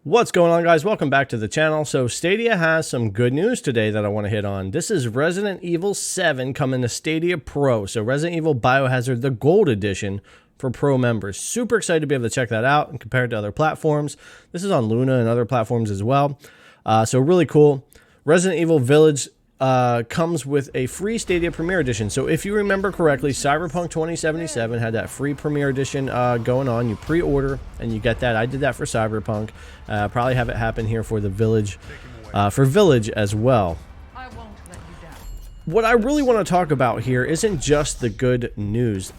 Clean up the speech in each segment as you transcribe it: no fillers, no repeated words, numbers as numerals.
What's going on, guys? Welcome back to the channel. So Stadia has some good news today that I want to hit on. This is Resident Evil 7 coming to Stadia Pro. So Resident Evil Biohazard, the Gold Edition for Pro members. Super excited to be able to check that out and compare it to other platforms. This is on Luna and other platforms as well. So really cool. Resident Evil Village comes with a free Stadia Premier Edition. So if you remember correctly, Cyberpunk 2077 had that free Premier Edition going on. You pre-order and you get that. I did that for Cyberpunk. Probably have it happen here for the Village, for Village as well. What I really want to talk about here isn't just the good news.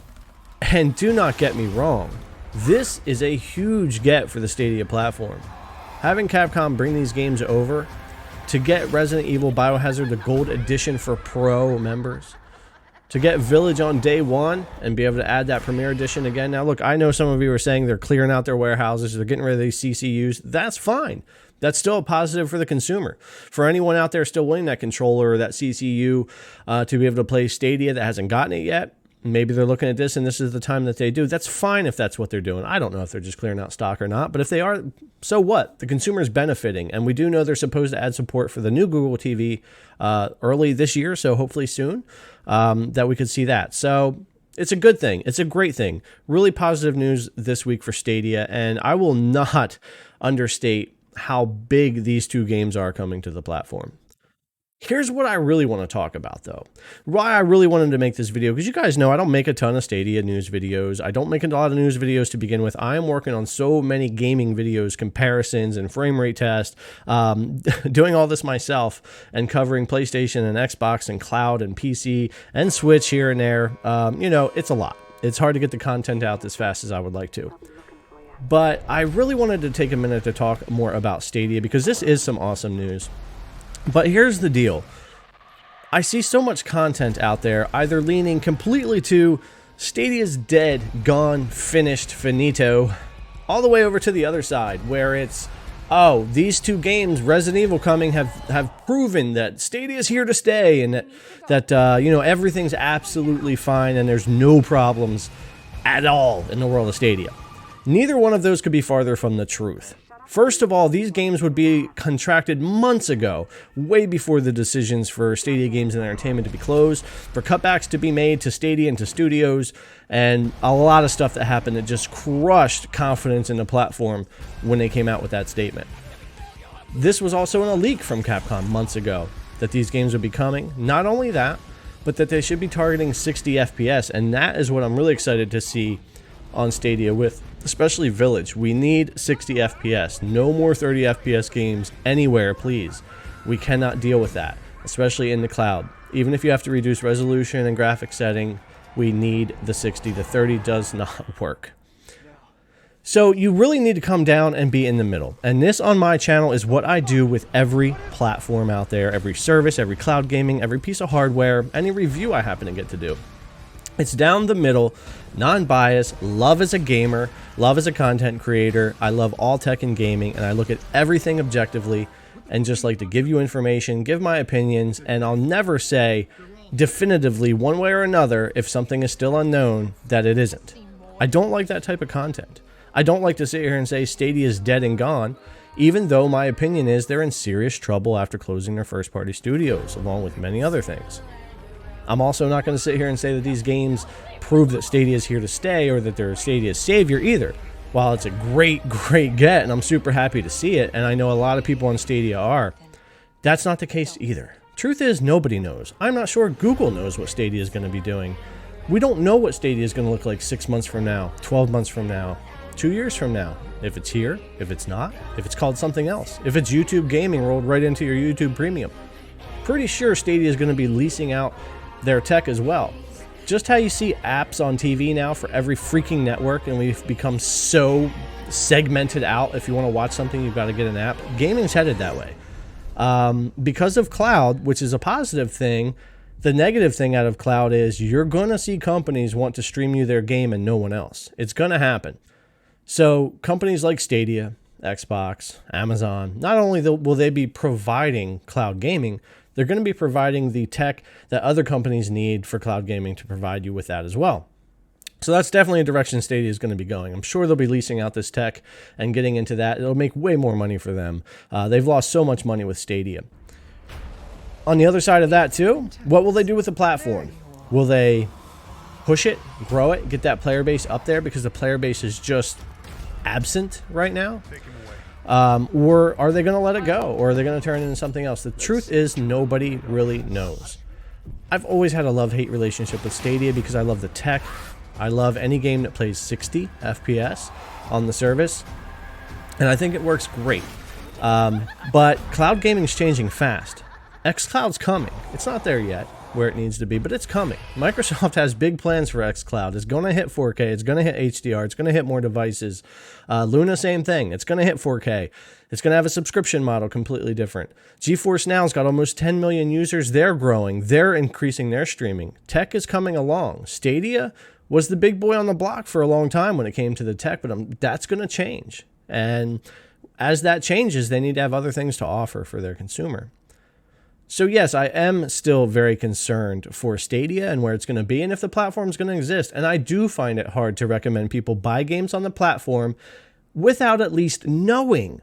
And do not get me wrong, this is a huge get for the Stadia platform. Having Capcom bring these games over to get Resident Evil Biohazard, the Gold Edition for Pro members, to get Village on day one and be able to add that Premier Edition again. Now, look, I know some of you are saying they're clearing out their warehouses, they're getting rid of these CCUs. That's fine. That's still a positive for the consumer. For anyone out there still wanting that controller or that CCU to be able to play Stadia that hasn't gotten it yet, maybe they're looking at this and this is the time that they do. That's fine if that's what they're doing. I don't know if they're just clearing out stock or not, but if they are, so what? The consumer is benefiting, and we do know they're supposed to add support for the new Google TV early this year, so hopefully soon that we could see that. So it's a good thing. It's a great thing. Really positive news this week for Stadia, and I will not understate how big these two games are coming to the platform. Here's what I really want to talk about, though. Why I really wanted to make this video, because you guys know I don't make a ton of Stadia news videos. I don't make a lot of news videos to begin with. I am working on so many gaming videos, comparisons, and frame rate tests, doing all this myself and covering PlayStation and Xbox and cloud and PC and Switch here and there. You know, it's a lot. It's hard to get the content out as fast as I would like to. But I really wanted to take a minute to talk more about Stadia, because this is some awesome news. But here's the deal. I see so much content out there either leaning completely to Stadia's dead, gone, finished, finito, all the way over to the other side where it's, oh, these two games, Resident Evil coming, have proven that Stadia's here to stay, and that you know, everything's absolutely fine and there's no problems at all in the world of Stadia. Neither one of those could be farther from the truth. First of all, these games would be contracted months ago, way before the decisions for Stadia Games and Entertainment to be closed, for cutbacks to be made to Stadia and to studios, and a lot of stuff that happened that just crushed confidence in the platform when they came out with that statement. This was also in a leak from Capcom months ago, that these games would be coming. Not only that, but that they should be targeting 60 FPS, and that is what I'm really excited to see on Stadia with especially Village. We need 60 FPS. No more 30 FPS games anywhere, please. We cannot deal with that, especially in the cloud. Even if you have to reduce resolution and graphic setting, we need the 60. The 30 does not work. So you really need to come down and be in the middle. And this on my channel is what I do with every platform out there, every service, every cloud gaming, every piece of hardware, any review I happen to get to do. It's down the middle, non-biased, love as a gamer, love as a content creator. I love all tech and gaming, and I look at everything objectively and just like to give you information, give my opinions, and I'll never say definitively one way or another if something is still unknown that it isn't. I don't like that type of content. I don't like to sit here and say Stadia is dead and gone, even though my opinion is they're in serious trouble after closing their first-party studios, along with many other things. I'm also not going to sit here and say that these games prove that Stadia is here to stay or that they're Stadia's savior either. While it's a great, great get, and I'm super happy to see it, and I know a lot of people on Stadia are, that's not the case either. Truth is, nobody knows. I'm not sure Google knows what Stadia is going to be doing. We don't know what Stadia is going to look like 6 months from now, 12 months from now, 2 years from now. If it's here, if it's not, if it's called something else, if it's YouTube gaming rolled right into your YouTube Premium. Pretty sure Stadia is going to be leasing out their tech as well. Just how you see apps on TV now for every freaking network, and we've become so segmented out. If you want to watch something, you've got to get an app. Gaming's headed that way. Because of cloud, which is a positive thing, the negative thing out of cloud is you're going to see companies want to stream you their game and no one else. It's going to happen. So companies like Stadia, Xbox, Amazon, not only will they be providing cloud gaming, they're going to be providing the tech that other companies need for cloud gaming to provide you with that as well. So that's definitely a direction Stadia is going to be going. I'm sure they'll be leasing out this tech and getting into that. It'll make way more money for them. They've lost so much money with Stadia. On the other side of that too, what will they do with the platform? Will they push it, grow it, get that player base up there because the player base is just absent right now? Or are they going to let it go? Or are they going to turn it into something else? The truth is nobody really knows. I've always had a love-hate relationship with Stadia because I love the tech. I love any game that plays 60 FPS on the service, and I think it works great. But cloud gaming is changing fast. xCloud's coming. It's not there yet where it needs to be, but it's coming. Microsoft has big plans for xCloud. It's going to hit 4K. It's going to hit HDR. It's going to hit more devices. Luna, same thing. It's going to hit 4K. It's going to have a subscription model completely different. GeForce Now's got almost 10 million users. They're growing. They're increasing their streaming. Tech is coming along. Stadia was the big boy on the block for a long time when it came to the tech, but that's going to change. And as that changes, they need to have other things to offer for their consumer. So yes, I am still very concerned for Stadia and where it's going to be and if the platform is going to exist. And I do find it hard to recommend people buy games on the platform without at least knowing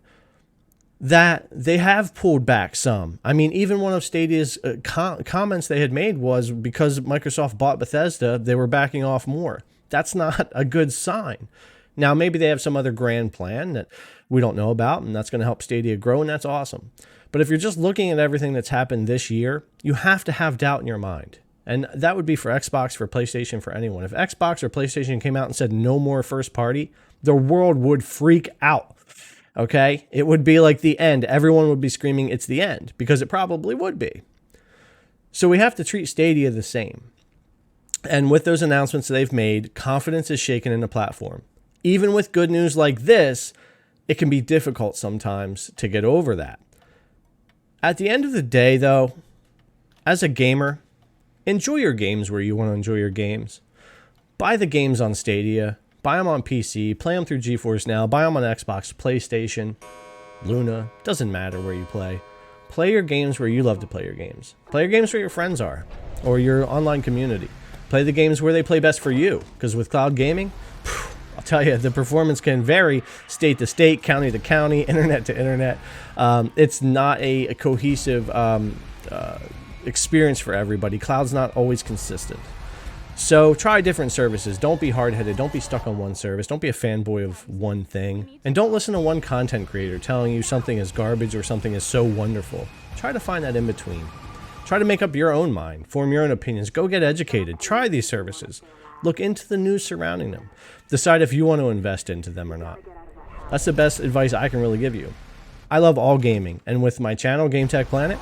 that they have pulled back some. I mean, even one of Stadia's comments they had made was because Microsoft bought Bethesda, they were backing off more. That's not a good sign. Now, maybe they have some other grand plan that we don't know about, and that's going to help Stadia grow, and that's awesome. But if you're just looking at everything that's happened this year, you have to have doubt in your mind. And that would be for Xbox, for PlayStation, for anyone. If Xbox or PlayStation came out and said no more first party, the world would freak out. Okay? It would be like the end. Everyone would be screaming it's the end, because it probably would be. So we have to treat Stadia the same. And with those announcements they've made, confidence is shaken in the platform. Even with good news like this, it can be difficult sometimes to get over that. At the end of the day, though, as a gamer, enjoy your games where you want to enjoy your games. Buy the games on Stadia. Buy them on PC. Play them through GeForce Now. Buy them on Xbox, PlayStation, Luna. Doesn't matter where you play. Play your games where you love to play your games. Play your games where your friends are or your online community. Play the games where they play best for you. Because with cloud gaming, I'll tell you, the performance can vary state to state, county to county, internet to internet. It's not a cohesive experience for everybody. Cloud's not always consistent. So try different services. Don't be hard-headed. Don't be stuck on one service. Don't be a fanboy of one thing. And don't listen to one content creator telling you something is garbage or something is so wonderful. Try to find that in between. Try to make up your own mind. Form your own opinions. Go get educated. Try these services. Look into the news surrounding them. Decide if you want to invest into them or not. That's the best advice I can really give you. I love all gaming, and with my channel, Game Tech Planet,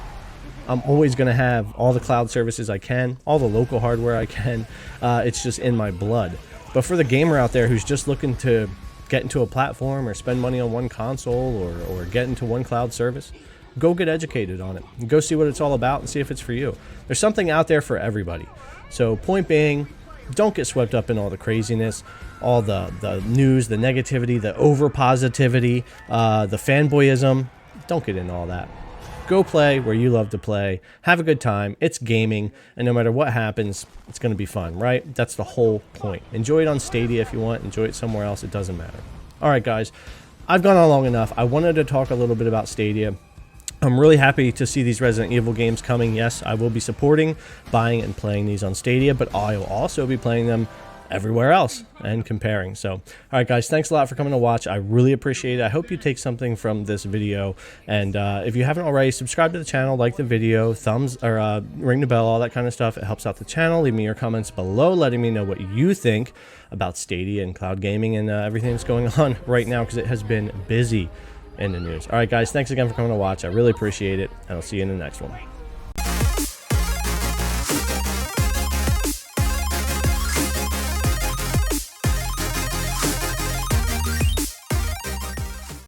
I'm always going to have all the cloud services I can, all the local hardware I can. It's just in my blood. But for the gamer out there who's just looking to get into a platform or spend money on one console or get into one cloud service, go get educated on it. Go see what it's all about and see if it's for you. There's something out there for everybody. So point being, don't get swept up in all the craziness, all the news, the negativity, the over-positivity, the fanboyism. Don't get into all that. Go play where you love to play. Have a good time. It's gaming, and no matter what happens, it's going to be fun, right? That's the whole point. Enjoy it on Stadia if you want. Enjoy it somewhere else. It doesn't matter. All right, guys. I've gone on long enough. I wanted to talk a little bit about Stadia. I'm really happy to see these Resident Evil games coming. Yes, I will be supporting, buying, and playing these on Stadia, but I will also be playing them everywhere else and comparing. So, all right, guys, thanks a lot for coming to watch. I really appreciate it. I hope you take something from this video. And if you haven't already, subscribe to the channel, like the video, ring the bell, all that kind of stuff. It helps out the channel. Leave me your comments below, letting me know what you think about Stadia and cloud gaming and everything that's going on right now, because it has been busy in the news. All right, guys, thanks again for coming to watch. I really appreciate it, and I'll see you in the next one.